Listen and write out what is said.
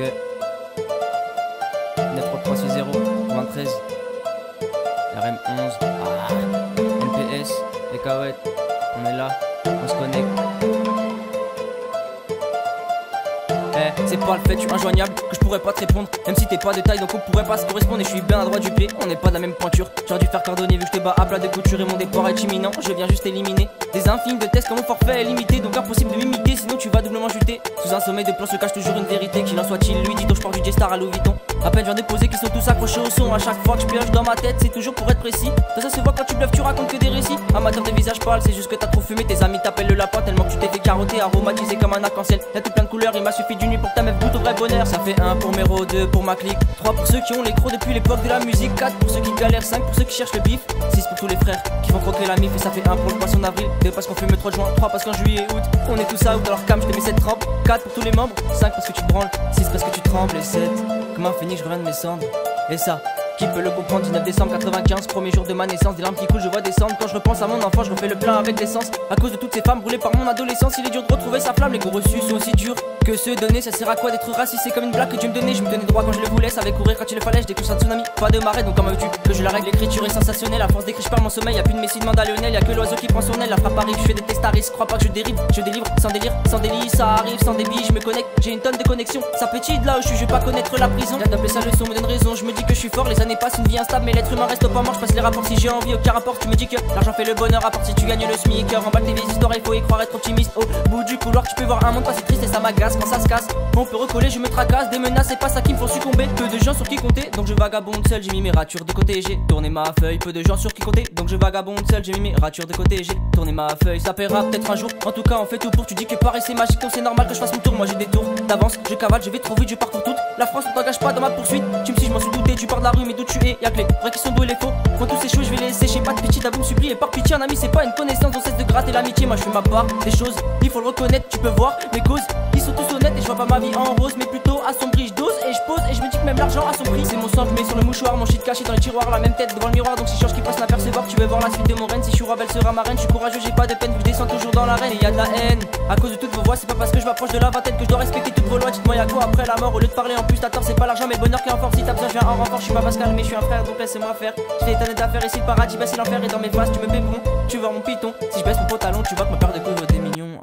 Ok. 93360 93 RM11 NPS les Cahuètes, on est là, on se connecte. C'est pas le fait, tu es injoignable, que je pourrais pas te répondre. Même si t'es pas de taille, donc on pourrait pas se correspondre. Et je suis bien à droite du pied, on n'est pas de la même pointure. J'aurais dû faire cordonnier vu que j'étais bas à plat de couture. Et mon départ est imminent, je viens juste éliminer des infimes de tests comme mon forfait est limité. Donc impossible de m'imiter, sinon tu vas doublement chuter. Sous un sommet de plans se cache toujours une vérité. Qu'il en soit-il, lui dit donc je pars du J-Star à Louis Vuitton. À peine je viens de poser qu'ils sont tous accrochés au son. À chaque fois que je pioche dans ma tête, c'est toujours pour être précis. Ça se voit quand tu bluffes, tu racontes que des récits. Amateur de visage pâle, c'est juste que t'as trop fumé. Tes amis t'appellent le lapin tellement que tu t'es fait carotter. Aromatisé comme un arc-en-ciel. Y'a tout plein de couleurs, il m'a suffi d'une nuit pour que ta meuf goûte au vrai bonheur. Ça fait 1 pour Méro, 2 pour ma clique, 3 pour ceux qui ont les crocs depuis l'époque de la musique, 4 pour ceux qui galèrent, 5 pour ceux qui cherchent le bif, 6 pour tous les frères qui vont croquer la mif. Et ça fait 1 pour le poisson d'avril, 2 parce qu'on fume le 3 juin, 3 parce qu'en juillet et août on est tous out. Alors cam je te mets cette trempe, 4 pour tous les membres, 5 parce que tu te branles, 6 parce que tu trembles et 7 comme un phénix je reviens de mes cendres. Et ça, qui peut le comprendre? 19 décembre 95, premier jour de ma naissance. Des larmes qui coulent, je vois descendre. Quand je repense à mon enfant, je refais le plein avec l'essence. À cause de toutes ces femmes brûlées par mon adolescence, il est dur de retrouver sa flamme. Les goûts reçus sont aussi durs que ceux donnés. Ça sert à quoi d'être raciste? C'est comme une blague que Dieu me donnait. Je me tenais droit quand je le voulais, savais courir quand il le fallait. Je déclenche un tsunami, pas de marée, donc comment veux-tu que je la règle? L'écriture est sensationnelle, à force d'écrire je perds mon sommeil. Y'a plus de Messi, demande à Lionel, y'a que l'oiseau qui prend son aile. La frappe arrive, je fais des testaris, crois pas que je dérive, je délivre sans délire, sans délit. Ça arrive sans débit, je me connecte, j'ai une tonne de connexion. Ça petite là où je suis, je vais pas connaître la prison. Y'a d'appeler ça leçon, me donne raison. Je me dis que je suis fort, les années passent, une vie instable, mais l'être humain reste pas mort. Je passe les rapports si j'ai envie, aucun rapport. Tu me dis que l'argent fait le bonheur, à part si tu gagnes le SMIC. Remballe tes vieilles histoires, il faut y croire, être optimiste. Au bout du couloir, tu peux voir un monde passer triste et ça m'agace quand ça se casse. On peut recoller, je me tracasse, des menaces, c'est pas ça qui me font succomber. Peu de gens sur qui compter, donc je vagabonde seul, j'ai mis mes ratures de côté, j'ai tourné ma feuille. Peu de gens sur qui compter, donc je vagabonde seul, j'ai mis mes ratures de côté, j'ai tourné ma feuille. Ça paiera peut-être un jour, en tout cas on fait tout pour. Tu dis que Paris c'est magique, donc c'est normal que je fasse mon tour. Moi j'ai des tours d'avance, je cavale, je vais trop vite, je parcours toute la France, on t'engage pas dans ma poursuite. Tu me dis, je m'en suis douté, tu pars de la rue, mais d'où tu es? Y'a que les vrais qui sont beaux et les faux. Quand tout s'échoue, je vais les sécher, pas de pitié, d'abord me supplie. Et par pitié, un ami c'est pas une connaissance, on cesse de gratter l'amitié. Moi je fais ma part des choses, il faut le reconnaître, tu peux voir mes causes, ils sont tous honnêtes. Et je vois pas ma vie en rose, mais plutôt assombrie. Je dose et je pose et je me dis que même l'argent a son prix. C'est mon sang, je mets sur le mouchoir, mon shit caché dans les tiroirs, la même tête devant le miroir. Donc si je change qui passe l'apercevoir, tu veux voir la suite de mon règne. Si je suis rebelle sera ma reine, je suis courageux, j'ai pas de peine, vu que je descends toujours dans l'arène. Et y'a de la haine à cause de toutes vos voix, c'est pas parce que je m'approche de la vingtaine que je dois respecter toutes vos lois. Dites-moi y'a quoi après la mort? Au lieu de parler en plus t'as tort, c'est pas l'argent mais le bonheur qui est en force. Si t'as besoin je viens en renfort, je suis pas Pascal mais je suis un frère, donc laissez-moi faire. Je fais étonner d'affaires et si le paradis, bah si l'enfer est dans mes faces, tu me paies bon, tu veux voir mon piton. Si je baisse mon pantalon, tu vois que ma paire de couilles vaut des millions.